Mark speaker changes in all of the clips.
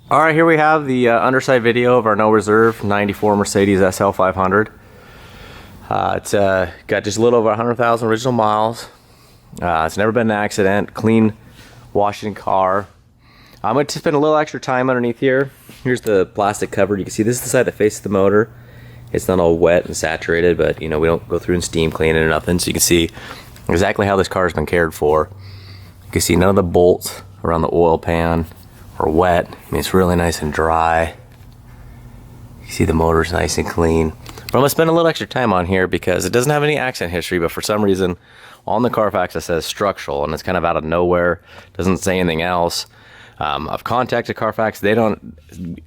Speaker 1: All right, here we have the underside video of our no reserve 94 Mercedes SL500. It's got just a little over 100,000 original miles. It's never been an accident. Clean Washington car. I'm going to spend a little extra time underneath here. Here's the plastic cover. You can see this is the side that faces the motor. It's not all wet and saturated, but you know, we don't go through and steam clean it or nothing. So you can see exactly how this car has been cared for. You can see none of the bolts around the oil pan are wet. I mean, it's really nice and dry. You see the motor's nice and clean. But I'm gonna spend a little extra time on here because it doesn't have any accident history, but for some reason on the Carfax it says structural, and it's kind of out of nowhere. Doesn't say anything else. I've contacted Carfax. They don't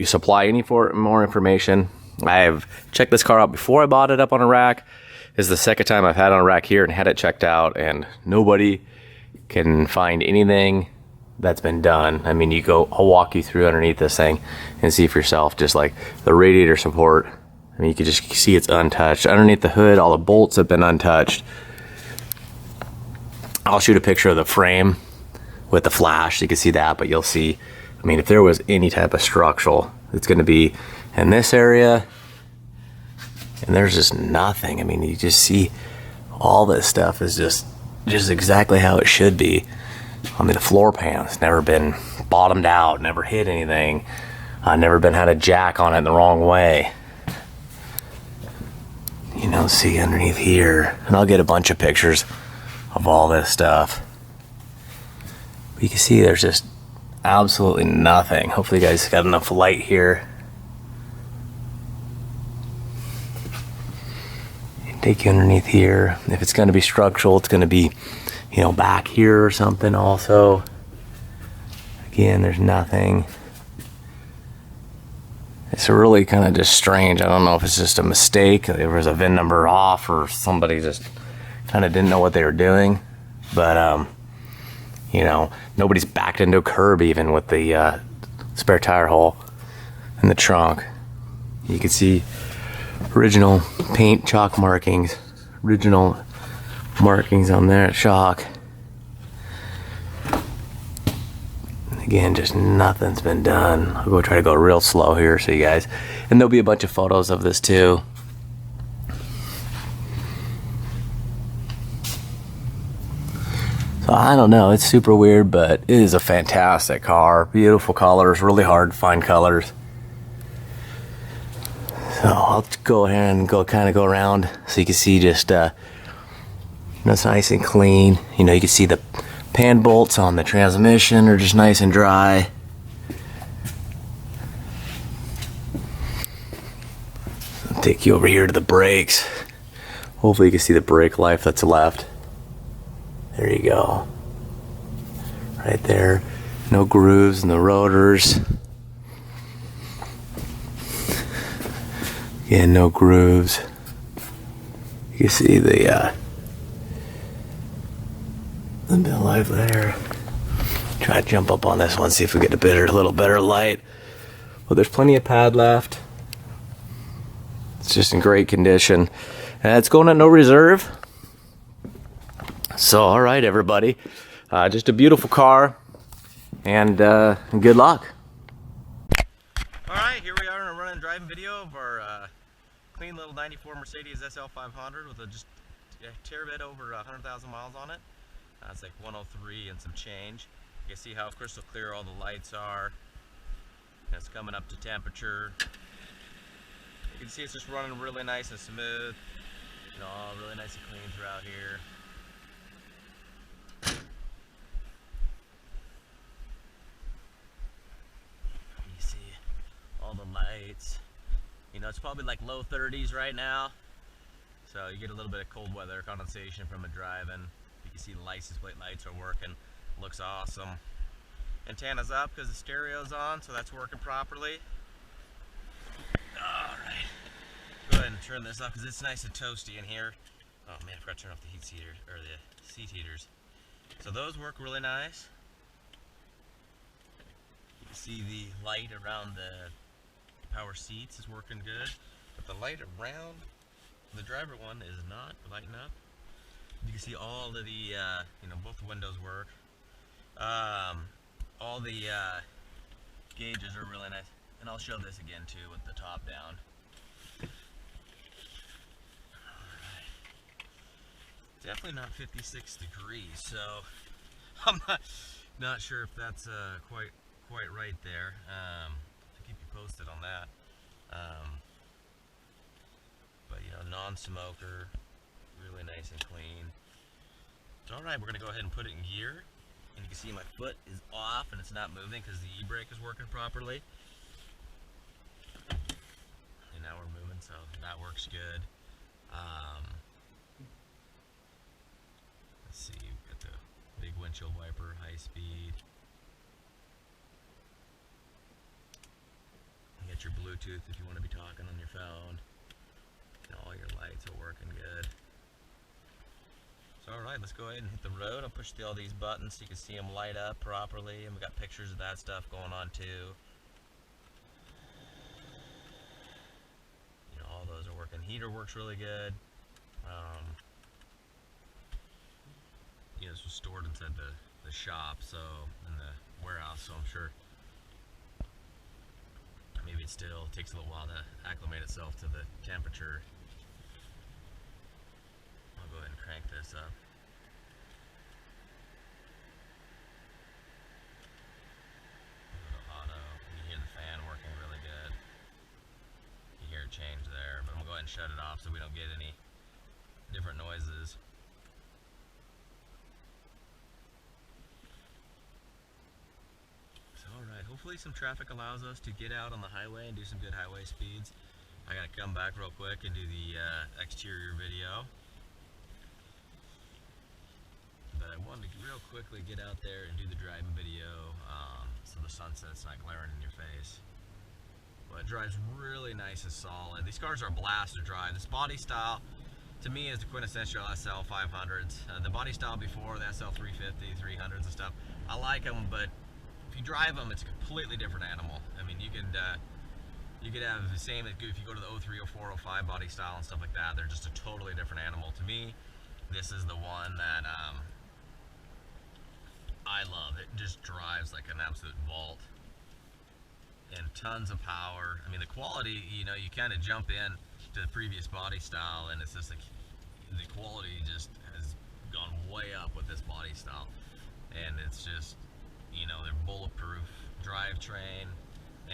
Speaker 1: supply any more information. I've checked this car out before I bought it up on a rack. This is the second time I've had it on a rack here and had it checked out, and nobody can find anything that's been done. I mean, I'll walk you through underneath this thing and see for yourself, just like the radiator support. I mean, you can just see it's untouched. Underneath the hood, all the bolts have been untouched. I'll shoot a picture of the frame with the flash so you can see that, but you'll see, I mean, if there was any type of structural, it's gonna be in this area, and there's just nothing. I mean, you just see all this stuff is just exactly how it should be. I mean, the floor pan's never been bottomed out, never hit anything, never been had a jack on it the wrong way. You know, see underneath here, and I'll get a bunch of pictures of all this stuff. But you can see there's just absolutely nothing. Hopefully you guys got enough light here. Take you underneath here. If it's going to be structural, it's going to be, you know, back here or something also. Again, there's nothing. It's really kind of just strange. I don't know if it's just a mistake, there was a VIN number off, or somebody just kind of didn't know what they were doing. But you know, nobody's backed into a curb even with the spare tire hole in the trunk. You can see original paint chalk markings, original markings on there at shock. Again, just nothing's been done. I'll go try to go real slow here so you guys, and there'll be a bunch of photos of this too. So I don't know, it's super weird, but it is a fantastic car. Beautiful colors, really hard to find colors. So I'll go ahead and go around so you can see just, you know, it's nice and clean. You know, you can see the pan bolts on the transmission are just nice and dry. I'll take you over here to the brakes. Hopefully you can see the brake life that's left. There you go. Right there. No grooves in the rotors. Again, no grooves. You can see the bit of life there. Try to jump up on this one, see if we get a little better light. Well, there's plenty of pad left. It's just in great condition. And it's going at no reserve. So, all right, everybody. Just a beautiful car, and good luck. All right, here we are in a run and driving video of our clean little 94 Mercedes SL500 with just a tear bit over 100,000 miles on it. It's like 103 and some change. You can see how crystal clear all the lights are. It's coming up to temperature. You can see it's just running really nice and smooth. You know, all really nice and clean throughout here. You see all the lights. You know, it's probably like low 30s right now. So you get a little bit of cold weather condensation from it driving. You can see the license plate lights are working. Looks awesome. Antenna's up because the stereo's on, so that's working properly. Alright. Go ahead and turn this off because it's nice and toasty in here. Oh man, I forgot to turn off the heat heater, or the seat heaters. So those work really nice. You can see the light around the power seats is working good, but the light around the driver one is not lighting up. You can see all of the, you know, both the windows work. All the Gauges are really nice. And I'll show this again too with the top down. Alright. Definitely not 56 degrees, so I'm not sure if that's quite right there. I'll keep you posted on that. But you know, non-smoker, really nice and clean. So alright, we're gonna go ahead and put it in gear. And you can see my foot is off and it's not moving because the e-brake is working properly. And now we're moving, so that works good. Let's see, we've got the big windshield wiper, high speed. You got your Bluetooth if you want to be talking on your phone. And all your lights are working good. So alright, let's go ahead and hit the road. I'll push through all these buttons so you can see them light up properly. And we got pictures of that stuff going on too. You know, all those are working. Heater works really good. You know, this was stored inside the shop, so in the warehouse, so I'm sure maybe it still takes a little while to acclimate itself to the temperature. I'll go ahead and crank this up. Go to auto. You hear the fan working really good. You hear it change there, but I'm gonna go ahead and shut it off so we don't get any different noises. So alright, hopefully some traffic allows us to get out on the highway and do some good highway speeds. I gotta come back real quick and do the exterior video. But I wanted to real quickly get out there and do the driving video so the sunset's not glaring in your face. But it drives really nice and solid. These cars are a blast to drive. This body style, to me, is the quintessential SL500s. The body style before, the SL350, 300s and stuff, I like them, but if you drive them, it's a completely different animal. I mean, you could have the same if you go to the 03, 04, 05 body style and stuff like that. They're just a totally different animal. To me, this is the one that I love. It just drives like an absolute vault. And tons of power. I mean, the quality, you know, you kind of jump in to the previous body style and it's just like the quality just has gone way up with this body style. And it's just, you know, they're bulletproof drivetrain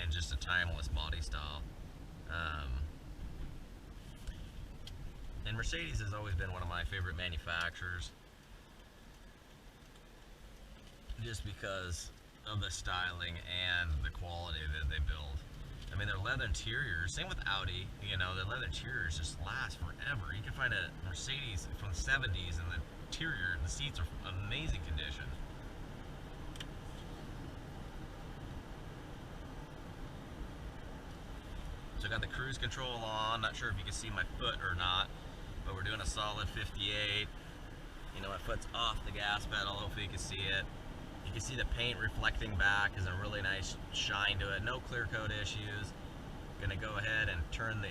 Speaker 1: and just a timeless body style. And Mercedes has always been one of my favorite manufacturers, just because of the styling and the quality that they build. I mean, their leather interiors, same with Audi, you know, their leather interiors just last forever. You can find a Mercedes from the 70s and the interior, the seats are amazing condition. So I got the cruise control on, not sure if you can see my foot or not, but we're doing a solid 58. You know, my foot's off the gas pedal, hopefully you can see it. You can see the paint reflecting back, is a really nice shine to it. No clear coat issues. Gonna go ahead and turn the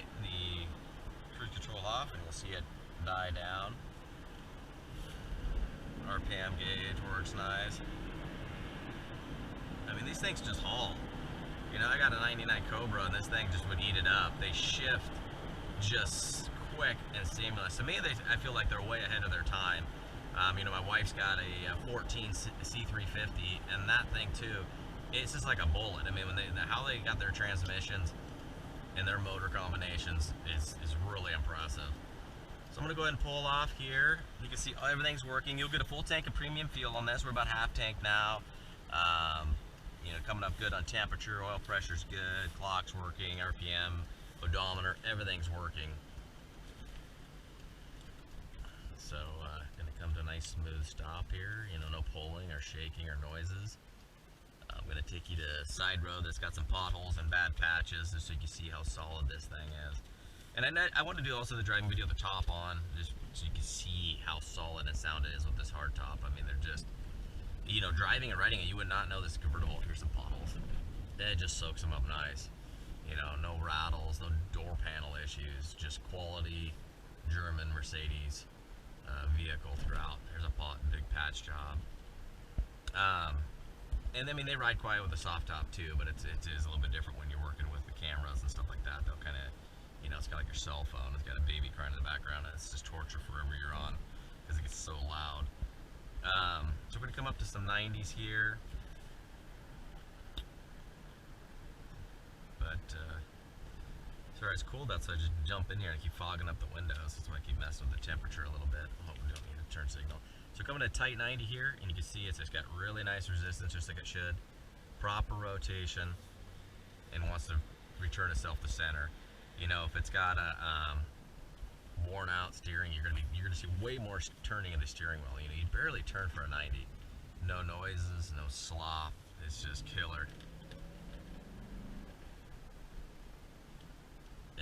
Speaker 1: cruise control off and you'll see it die down. RPM gauge works nice. I mean, these things just haul. You know, I got a 99 Cobra and this thing just would eat it up. They shift just quick and seamless. To me, I feel like they're way ahead of their time. You know, my wife's got a 14 C350 and that thing too, it's just like a bullet. I mean, how they got their transmissions and their motor combinations is really impressive. So I'm gonna go ahead and pull off here. You can see everything's working. You'll get a full tank of premium fuel on this. We're about half tank now. You know, coming up good on temperature, oil pressure's good, clock's working, RPM, odometer, everything's working. So, gonna come to a nice smooth stop here, you know, no pulling or shaking or noises. I'm gonna take you to a side road that's got some potholes and bad patches just so you can see how solid this thing is. And I want to do also the driving video with the top on, just so you can see how solid and sound it is with this hard top. I mean, they're just, you know, driving and riding it, you would not know this convertible. Here's some potholes. It just soaks them up nice. You know, no rattles, no door panel issues, just quality German Mercedes vehicle throughout. There's a big patch job. And I mean, they ride quiet with a soft top too, but it is a little bit different when you're working with the cameras and stuff like that. They'll kind of, you know, it's kind of like your cell phone. It's got a baby crying in the background, and it's just torture wherever you're on because it gets so loud. So we're gonna come up to some 90s here, but sorry, it's cold outside. Just jump in here and keep fogging up the windows. That's why I keep messing with the temperature a little bit. I'm hoping we don't need a turn signal. So coming to tight 90 here, and you can see it's got really nice resistance, just like it should. Proper rotation, and wants to return itself to center. You know, if it's got a worn out steering, you're gonna see way more turning of the steering wheel. You know, you barely turn for a 90. No noises, no slop. It's just killer.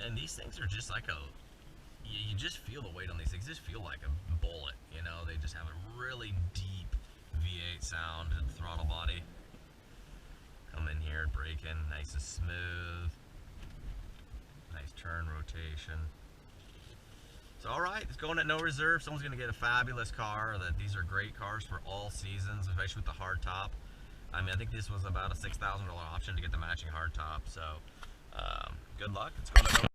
Speaker 1: And these things are just like you just feel the weight on these things. Just feel like a bullet. You know, they just have a really deep V8 sound in the throttle body. Come in here, brake in, nice and smooth. Nice turn rotation. So all right, it's going at no reserve. Someone's gonna get a fabulous car. These are great cars for all seasons, especially with the hard top. I mean, I think this was about a $6,000 option to get the matching hard top. So good luck. It's going at no